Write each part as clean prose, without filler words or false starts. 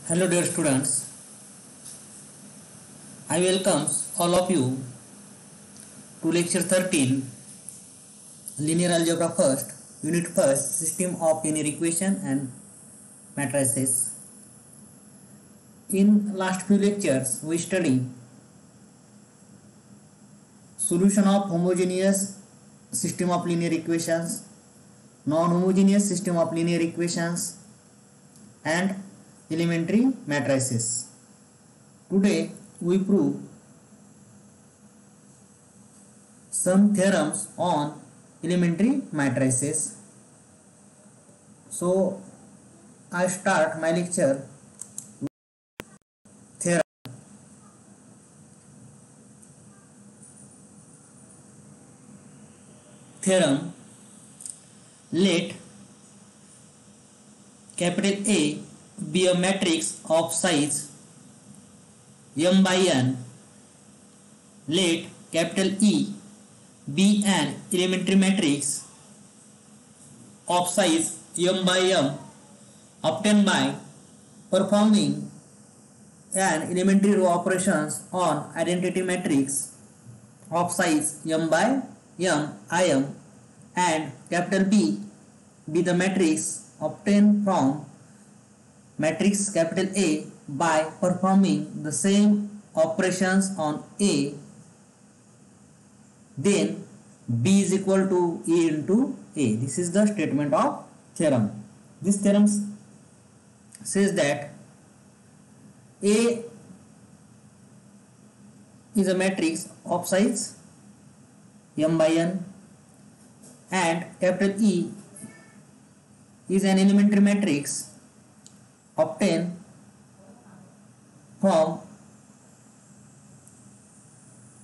Hello dear students, I welcome all of you to lecture 13 Linear Algebra First, Unit First, System of Linear Equation and Matrices. In last few lectures we studied solution of homogeneous system of linear equations, non-homogeneous system of linear equations and elementary matrices. Today we prove some theorems on elementary matrices. So I start my lecture with theorem. Theorem: let capital A be a matrix of size m by n. Let capital E be an elementary matrix of size m by m obtained by performing an elementary row operations on identity matrix of size m by m im, and capital B be the matrix obtained from matrix capital A by performing the same operations on A, then B is equal to A into A. This is the statement of theorem. This theorem says that A is a matrix of size m by n and capital E is an elementary matrix obtained from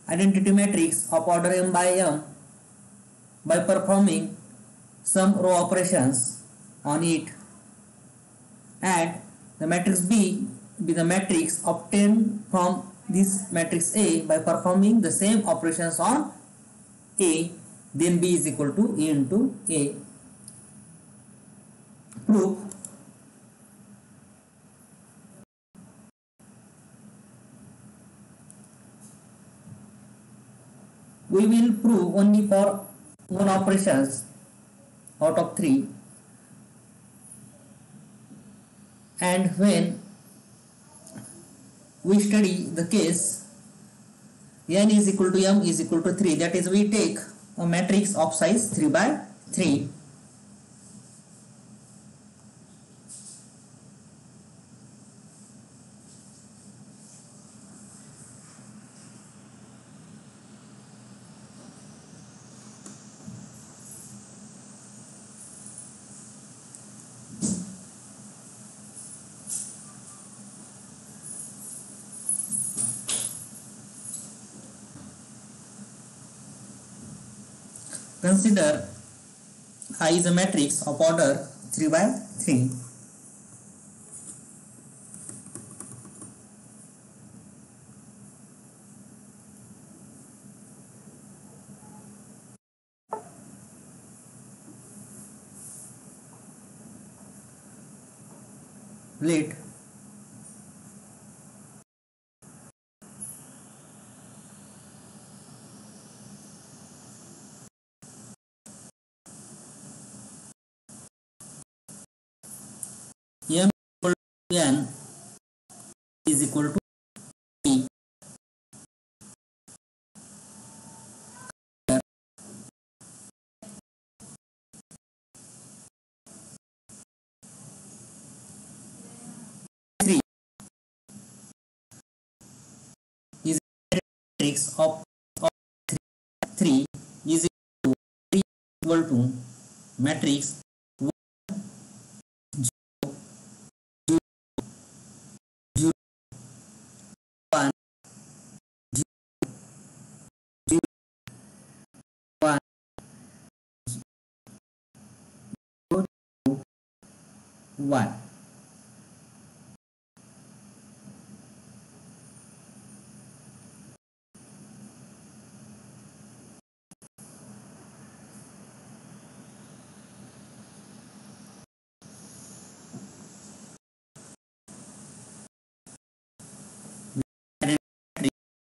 identity matrix of order m by m by performing some row operations on it, and the matrix B be the matrix obtained from this matrix A by performing the same operations on A, then B is equal to A into A. Proof: we will prove only for one operations out of 3, and when we study the case n is equal to m is equal to 3, that is we take a matrix of size 3 by 3. Consider I is a matrix of order 3 by 3. Let m equal to n is equal to p. Is a matrix of 3 is equal to matrix 0 1 0 1 1.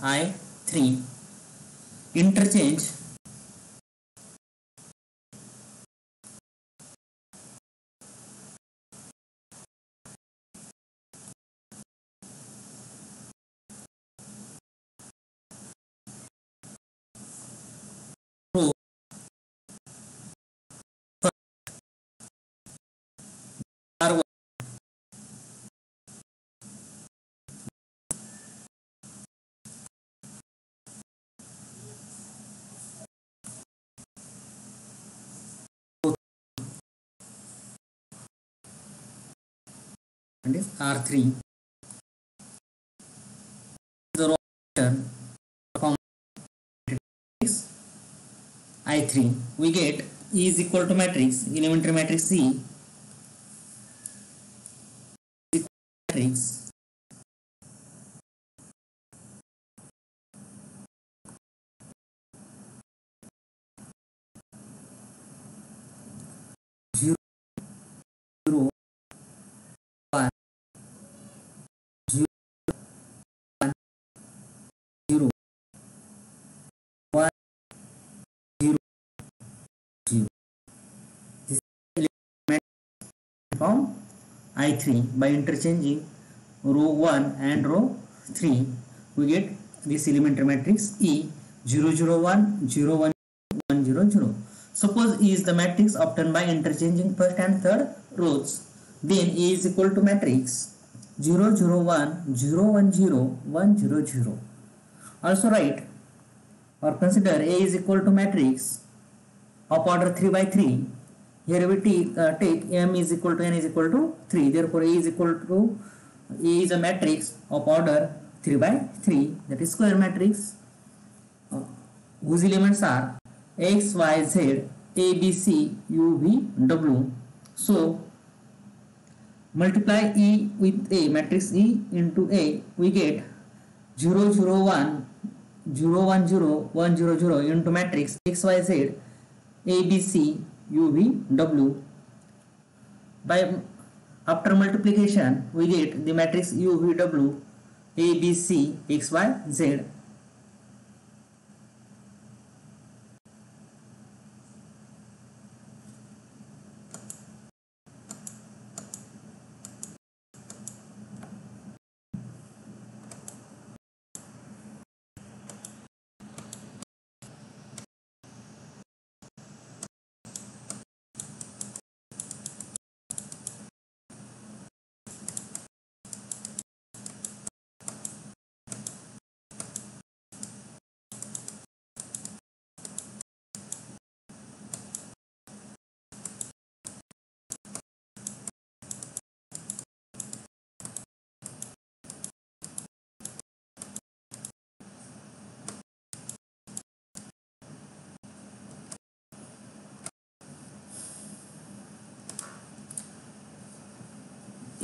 I3. Interchange row R1 and is R3. The row pattern from matrix I3. We get E is equal to matrix elementary matrix E matrix 0 0 1 0 1 0 1 0 0. This is element from I3. By interchanging row 1 and row 3, we get this elementary matrix E 0 0 1 0 1 1 0 0. Suppose E is the matrix obtained by interchanging first and third rows. Then E is equal to matrix 0 0 1 0 1 0 1 0 0. Also write or consider A is equal to matrix of order 3 by 3. Here we take M is equal to N is equal to 3. Therefore, A is a matrix of order 3 by 3, that is square matrix, whose elements are X, Y, Z, A, B, C, U, V, W. So, multiply E with A, matrix E into A, we get 0 0 1 0 1 0 1 0 0 into matrix X, Y, Z, A, B, C, U, V, W. By after multiplication, we get the matrix U, V, W, A, B, C, X, Y, Z.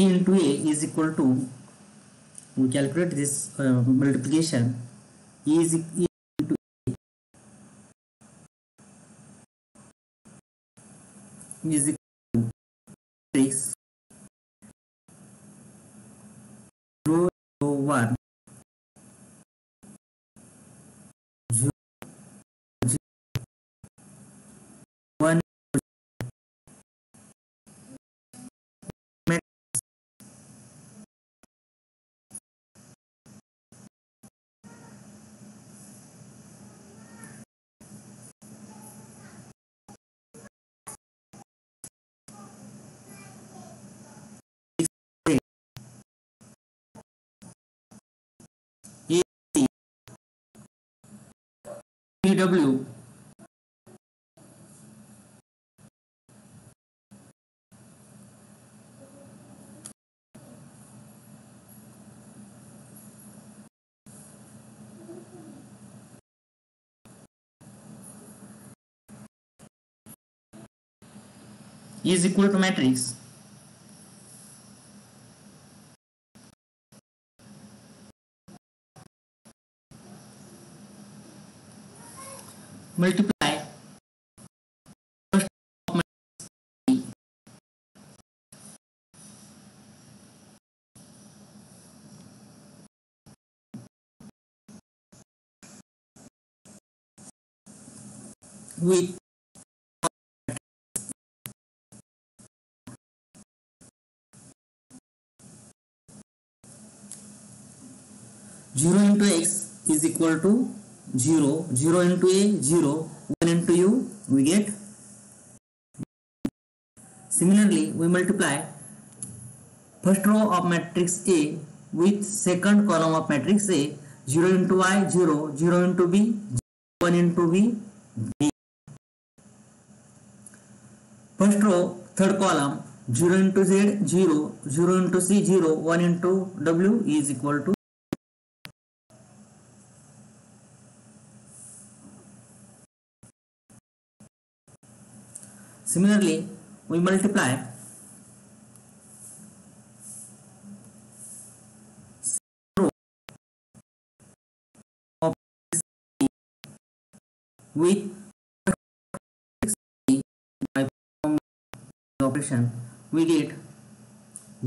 E into A is equal to, we calculate this multiplication. E is into A is equal to matrix row 1 0 1 A, C, W is equal to matrix multiply first of matrix with 0 into x is equal to 0, 0 into a 0, 1 into u we get. Similarly, we multiply first row of matrix A with second column of matrix A. 0 into y 0, 0 into b 1 into b, b. First row third column 0 into z 0, 0 into c 0, 1 into w is equal to. Similarly, we multiply row of with by operation we get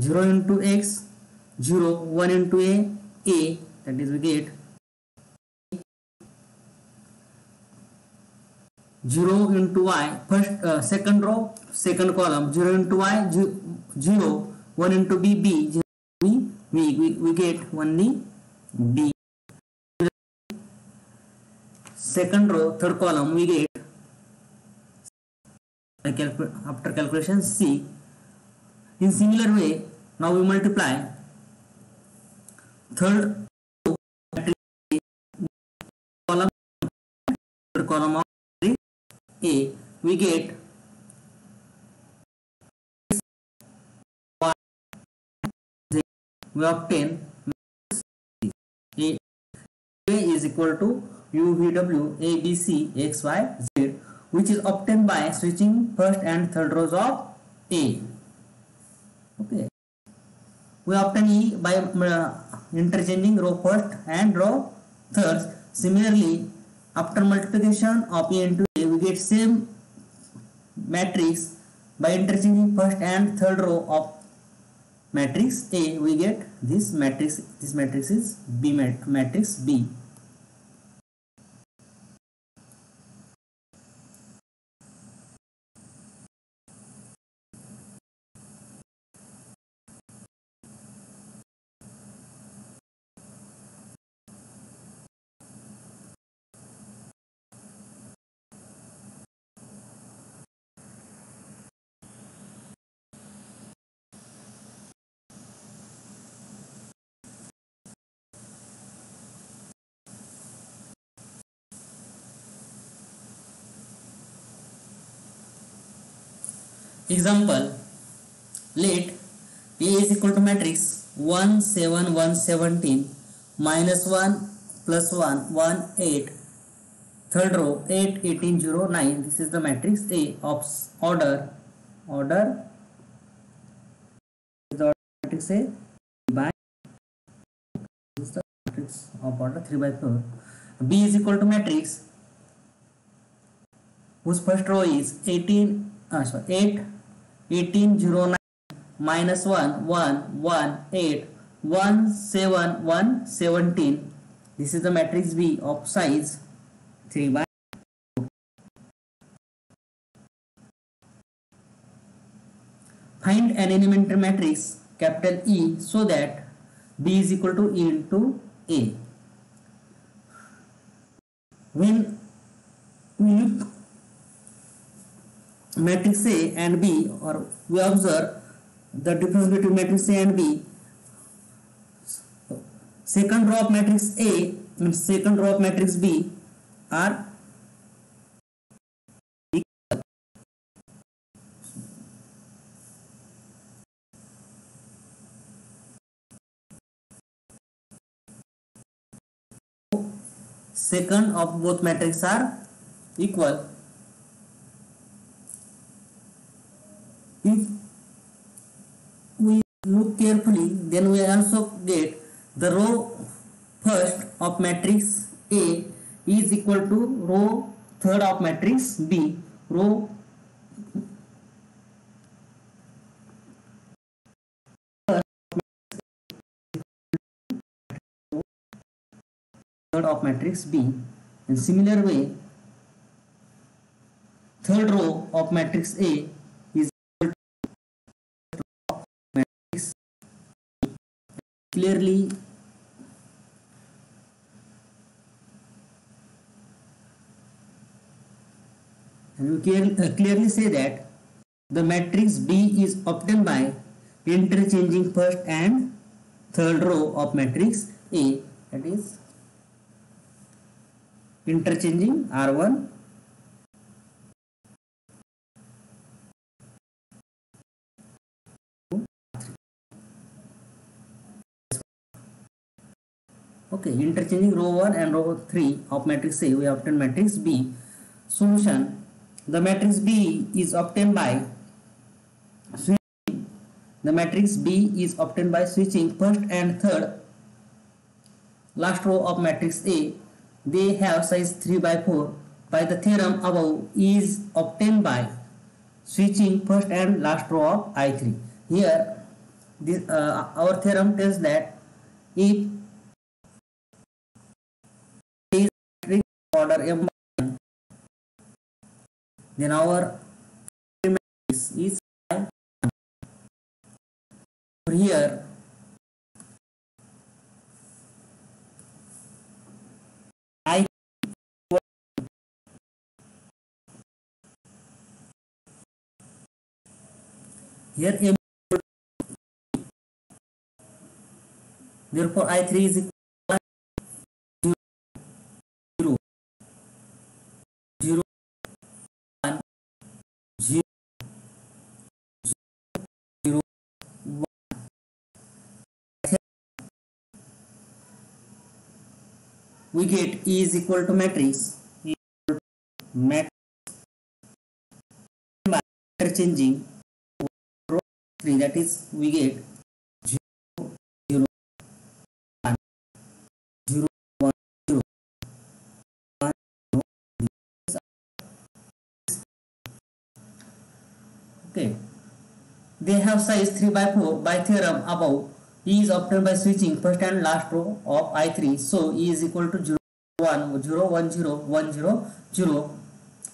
0 into x 0, 1 into a, that is we get 0 into y, first second row second column 0 into y 0, 1 into b b, 0 we get only b. Second row third column we get after calculation c. In similar way, now we multiply third column third column of a, we get we obtain a is equal to UVW ABC XYZ, which is obtained by switching first and third rows of A. Okay, we obtain E by interchanging row first and row third. Similarly, after multiplication of A into A, we get same matrix by interchanging first and third row of matrix A. We get this matrix. This matrix is B matrix B. Example, let A is equal to matrix 1 7 1 17 minus 1 plus 1 1 8, third row 8 18 0 9. This is the matrix A of order the matrix A by this is the matrix of order 3 by 4. B is equal to matrix whose first row is 8 18 0 9 minus 1 1 1 8 1 7 1 17. This is the matrix B of size 3 by 4. Find an elementary matrix capital E so that B is equal to E into A. When we look matrix A and B, or we observe the difference between matrix A and B, second row of matrix A and second row of matrix B are equal. Second of both matrices are equal. If we look carefully, then we also get the row first of matrix A is equal to row third of matrix B. Row third of matrix B. In similar way, third row of matrix A is matrix clearly clearly say that the matrix B is obtained by interchanging first and third row of matrix A, that is interchanging R1 okay, interchanging row 1 and row 3 of matrix A, we obtain matrix B. Solution: the matrix B is obtained by switching. The matrix B is obtained by switching first and third last row of matrix A. They have size 3 by 4. By the theorem above is obtained by switching first and last row of I3. Here, our theorem tells that if is matrix order M, then our matrix is here I here M, therefore I3 is equal to 0 0 1 0 0 1. We get E is equal to matrix by interchanging row 3, that is we get 0 0 1 0 1 0 1 0. Okay, they have size 3 by 4. By theorem above, E is obtained by switching first and last row of I3. So E is equal to 0 1 0 1 0 1 0 0.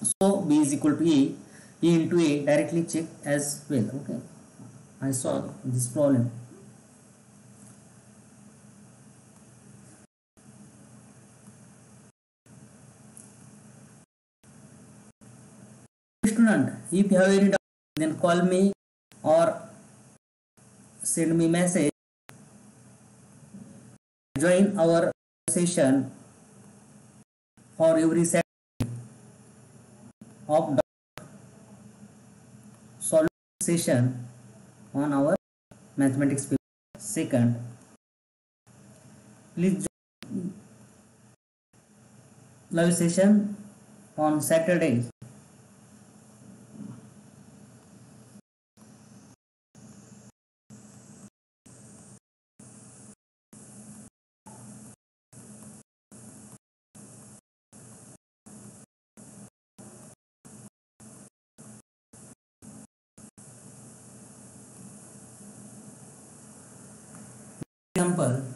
So B is equal to A. E into A directly check as well. Okay, I solve this problem. Student, if you have any doubt, then call me or send me message. Join our session for every Saturday of solving session on our mathematics paper. Second, please join live session on Saturday. Example,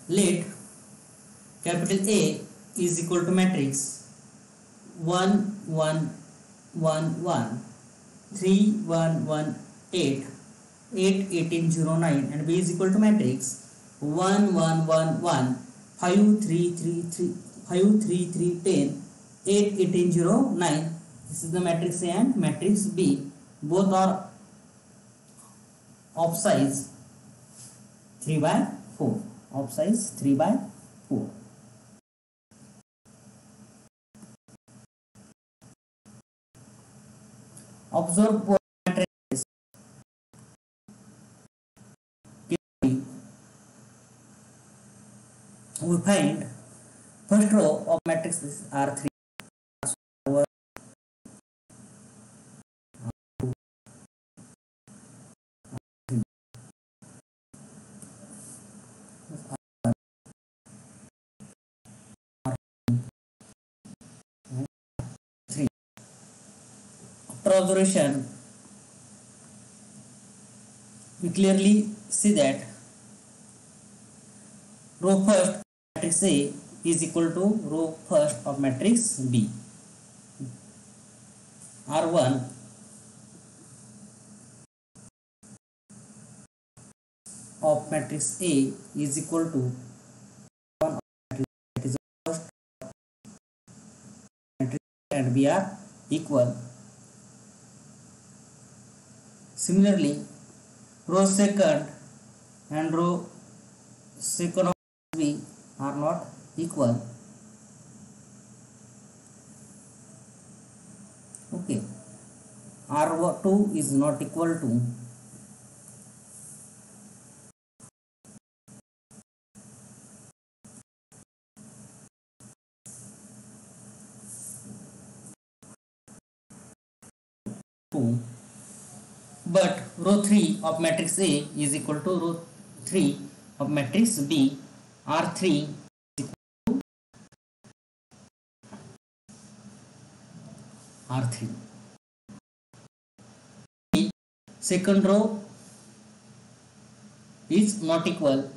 let capital A is equal to matrix 1 1 1 1 3 1 1 8 8 18 0 9 and B is equal to matrix 1 1 1 1 5 3 3 3 5 3 3 10 8 18 0 9. This is the matrix A and matrix B. Both are of size 3 by 4. Of size 3 by 4. Observe both matrices. We find first row of matrices are 3. After observation, we clearly see that row first matrix A is equal to row first of matrix B. R1 of matrix A is equal to 1 of matrix, that is first matrix and B are equal. Similarly, row second and row second of B are not equal. Okay, R2 is not equal to but row 3 of matrix A is equal to row 3 of matrix B. R3 is equal to R3. Second row is not equal,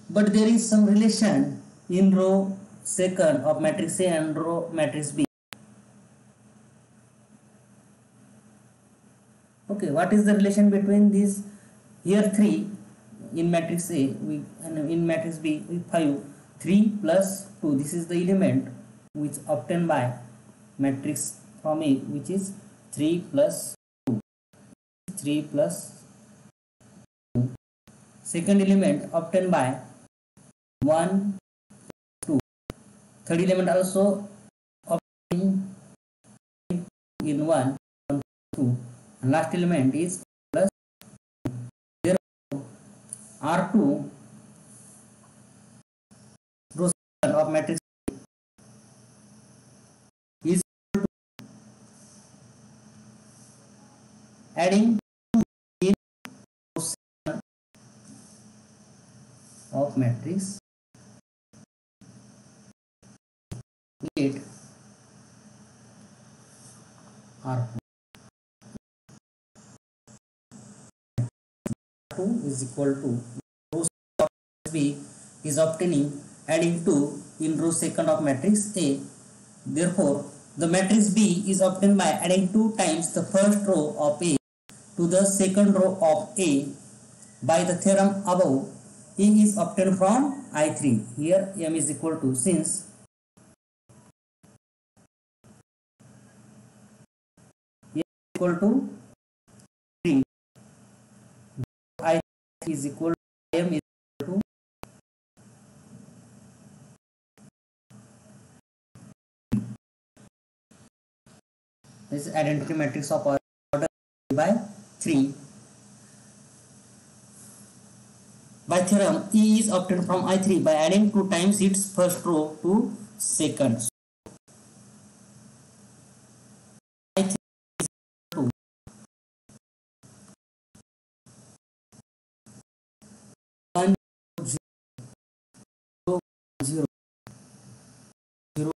but there is some relation in row second of matrix A and row matrix B. Okay, what is the relation between these? Here 3 in matrix A, and in matrix B we 5. 3 plus 2, this is the element which obtained by matrix from A, which is 3 plus 2. 3 plus 2. Second element obtained by 1, 2. Third element also obtained in 1, 2. And last element is plus 2. Therefore, R2 row of matrix is equal to adding in row of matrix 8 R2. 2 is equal to row of B is obtaining adding 2 in row second of matrix A. Therefore, the matrix B is obtained by adding 2 times the first row of A to the second row of A. By the theorem above, A is obtained from I3. Here M is equal to, since M is equal to 3, I is equal to M is equal to this is identity matrix of order by 3. By theorem, E is obtained from I3 by adding 2 times its first row to second. I3 is equal to 1 0 0 0 0.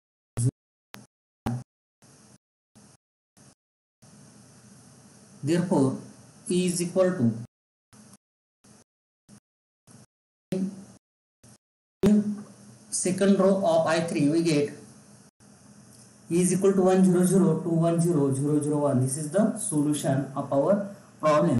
Therefore, E is equal to second row of I3 we get E is equal to 1 0 0 to 1 0 0 0 1. This is the solution of our problem.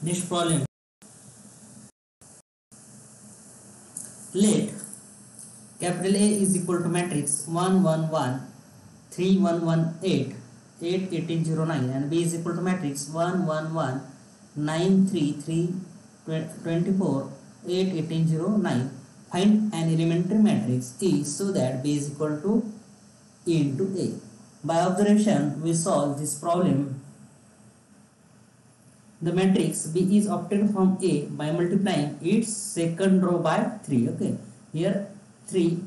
Next problem. Let capital A is equal to matrix 1 1 1 3 1 1 8 8 18 0 9 and B is equal to matrix 1 1 1 9 3 3 24 8 18 0 9. Find an elementary matrix E so that B is equal to E into A. By observation, we solve this problem. The matrix B is obtained from A by multiplying its second row by 3. Okay, here 3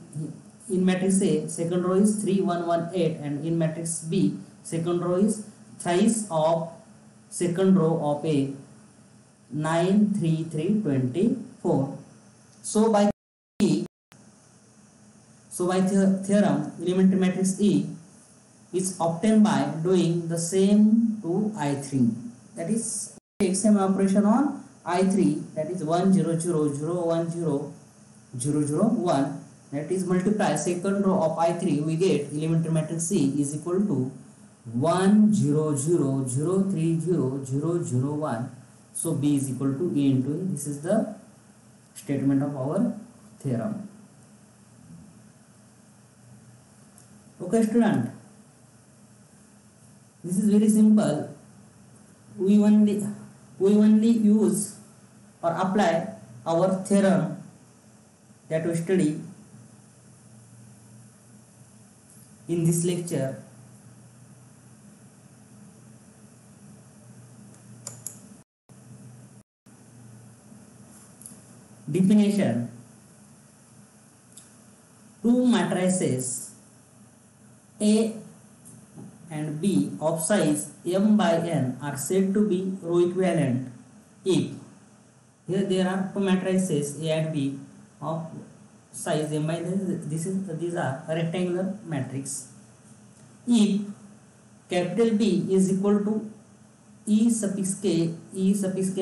in matrix A, second row is 3 1 1 8, and in matrix B, second row is thrice of second row of A, 9 3 3 24. So by theorem, elementary matrix E is obtained by doing the same to I3. That is, take same operation on I3, that is 1 0 0 0 1 0 0 0 1. That is, multiply second row of I3, we get elementary matrix C is equal to 1 0 0 0 3 0 0 0 1. So B is equal to A into A. This is the statement of our theorem. Okay student, this is very simple. We only use or apply our theorem that we study in this lecture. Definition: two matrices A and B of size m by n are said to be row equivalent if, here there are two matrices A and B of size m by n. These are rectangular matrix. If capital B is equal to E suffix k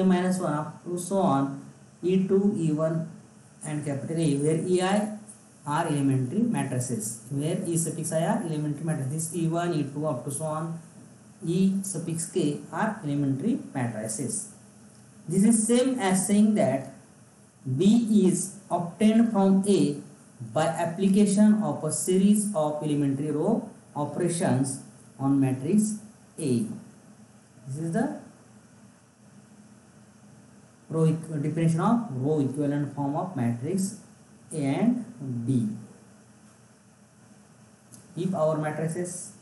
minus 1 up to so on E2 E1 and capital A, where EI are elementary matrices, where E suffix I are elementary matrices. This E1 E2 up to so on E suffix k are elementary matrices. This is same as saying that B is obtained from A by application of a series of elementary row operations on matrix A. This is the definition of row equivalent form of matrix A and B. If our matrices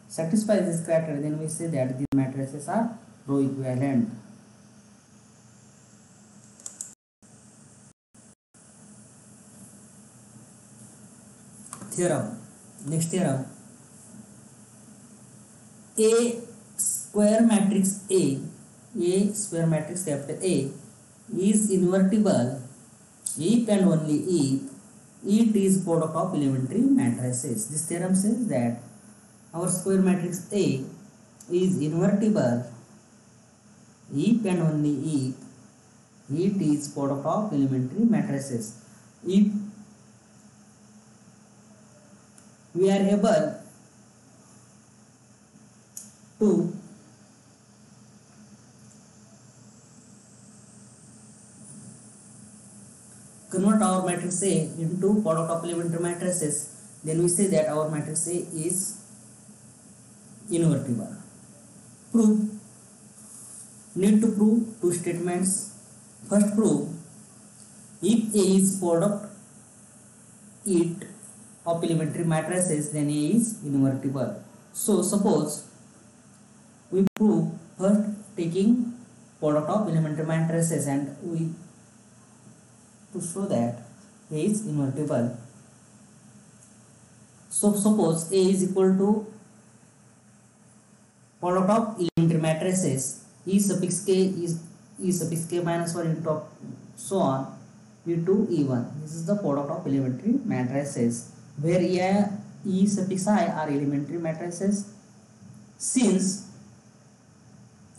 satisfy this criteria, then we say that these matrices are row equivalent. Theorem. Next theorem. A square matrix A square matrix capital A is invertible if and only if it is product of elementary matrices. This theorem says that our square matrix A is invertible if and only if it is product of elementary matrices. If we are able to convert our matrix A into product of elementary matrices, then we say that our matrix A is invertible. Proof. Need to prove two statements. First, prove if A is product of elementary matrices, then A is invertible. So suppose we prove first taking product of elementary matrices, and we to show that A is invertible. So suppose A is equal to product of elementary matrices E suffix k is E suffix k minus 1 into so on E2 E1. This is the product of elementary matrices, where E suffix I are elementary matrices. Since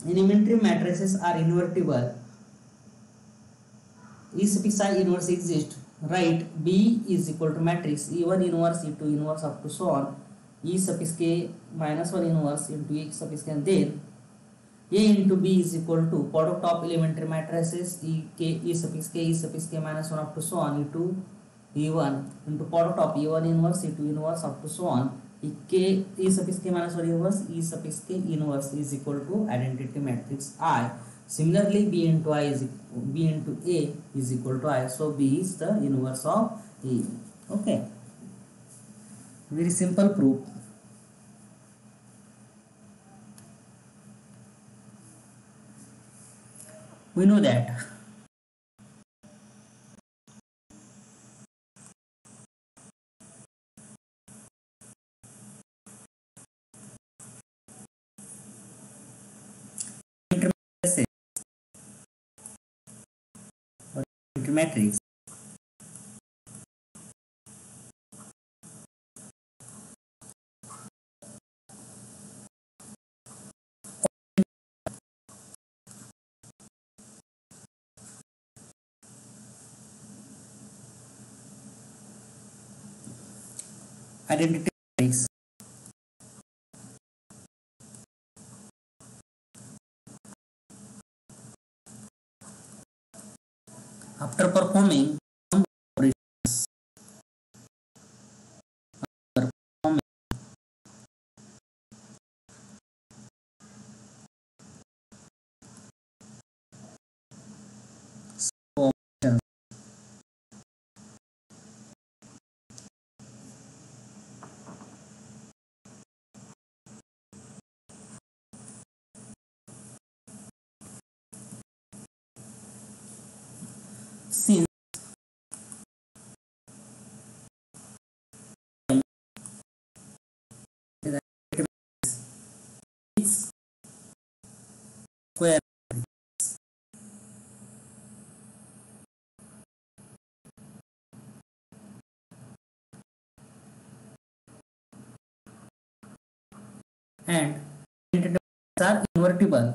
elementary matrices are invertible, E suffix I inverse exists, write B is equal to matrix E1 inverse E2 inverse up to so on E suffix k minus 1 inverse into E suffix k, and then A into B is equal to product of elementary matrices E suffix k minus 1 up to so on E2 E1 into product of E1 inverse E2 inverse up to so on k e suffix k minus 1 inverse e suffix k inverse is equal to identity matrix I. Similarly, b into a is equal to I. So b is the inverse of a. Okay, very simple proof. We know that matrix identity matrix after performing operations. Since it's square and identity matrices are invertible,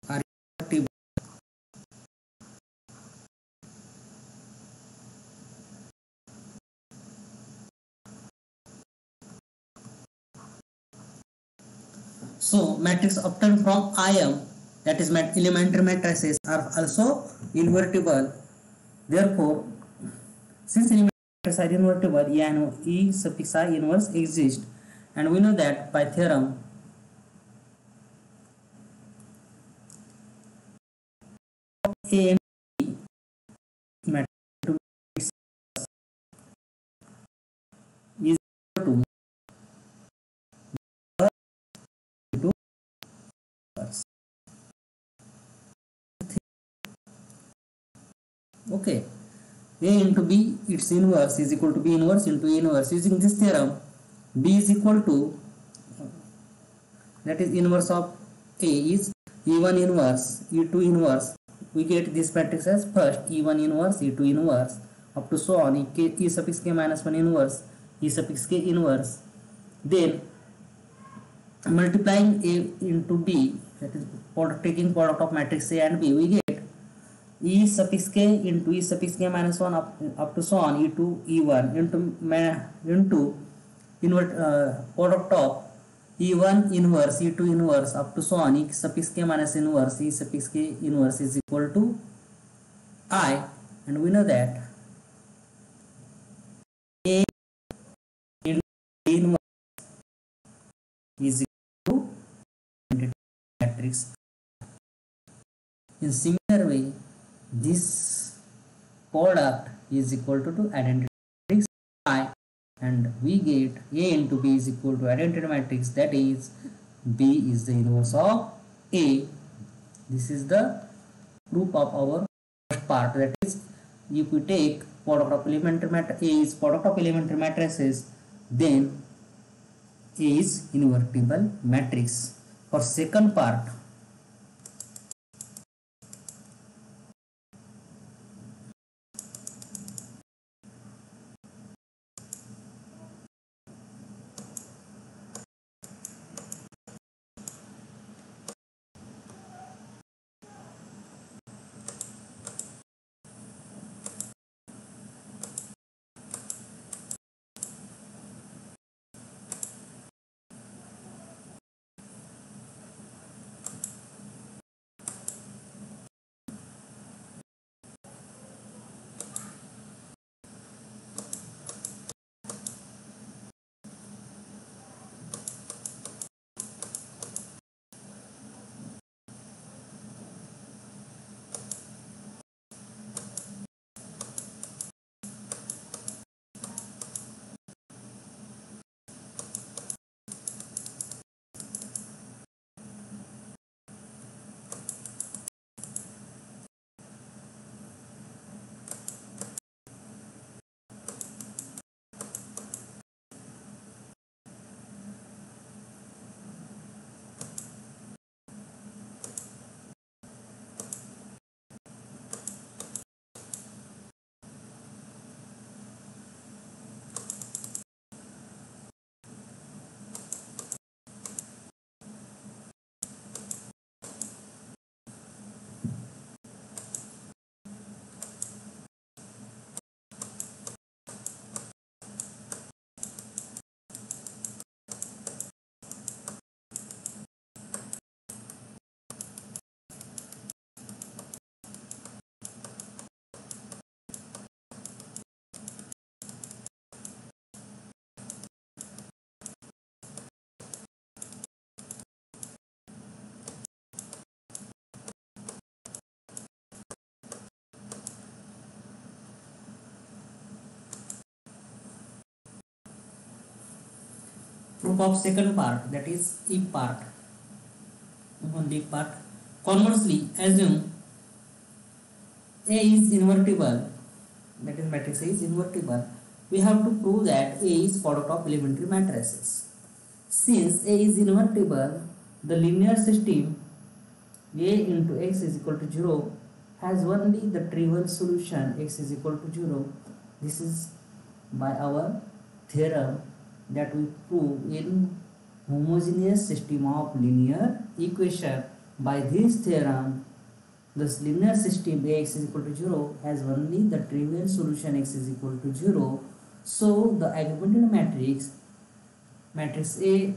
are invertible. So matrix obtained from IM, that is elementary matrices, are also invertible. Therefore, since elementary matrices are invertible, E and E suffix I inverse exist, and we know that by theorem A and B matrix is equal to okay. A into B, its inverse is equal to B inverse into A inverse. Using this theorem, B is equal to, that is inverse of A is E1 inverse, E2 inverse. We get this matrix as first E1 inverse, E2 inverse, up to so on, E suffix k minus 1 inverse, E suffix k inverse. Then multiplying A into B, that is taking product of matrix A and B, we get E suffix k into E suffix k minus 1 up to so on E2 E1 into product of E1 inverse E2 inverse up to so on E suffix k minus inverse E suffix k inverse is equal to I, and we know that A into A inverse is equal to matrix. In similar way, this product is equal to identity matrix I, and we get A into B is equal to identity matrix, that is B is the inverse of A. This is the proof of our first part, that is if we take product of elementary matrix A is product of elementary matrices, then A is invertible matrix. For second part, Proof of second part, that is if part. Only part. Conversely, assume A is invertible, that is matrix A is invertible. We have to prove that A is product of elementary matrices. Since A is invertible, the linear system A into x is equal to 0 has only the trivial solution x is equal to 0. This is by our theorem that we prove in homogeneous system of linear equation. By this theorem, this linear system Ax is equal to 0 has only the trivial solution x is equal to 0. So the augmented matrix A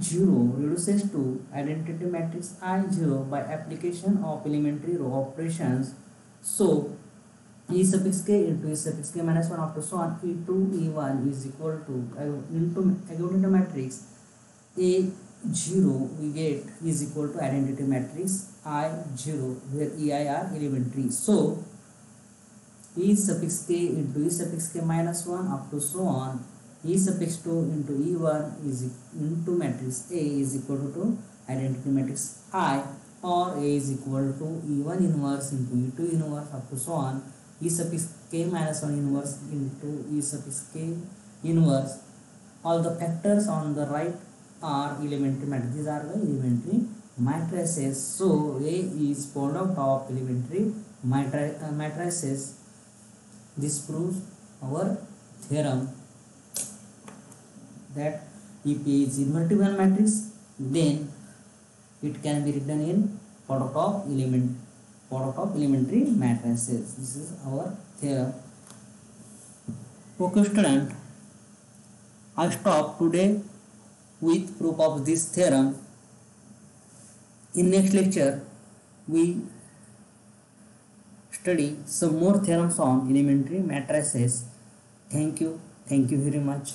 0 reduces to identity matrix I 0 by application of elementary row operations. So E suffix k into E suffix k minus 1 up to so on E2 E1 is equal to into augmented matrix A 0 we get is equal to identity matrix I 0 where EI are elementary. So E suffix k into E suffix k minus 1 up to so on E suffix 2 into E1 is into matrix A is equal to identity matrix I, or A is equal to E1 inverse into E2 inverse up to so on E suffix k minus 1 inverse into E suffix k inverse. All the factors on the right are elementary matrices. These are the elementary matrices. So A is product of elementary matrices. This proves our theorem that if A is invertible matrix, then it can be written in product of elementary matrices. This is our theorem. Okay student, I stop today with proof of this theorem. In next lecture we study some more theorems on elementary matrices. Thank you very much.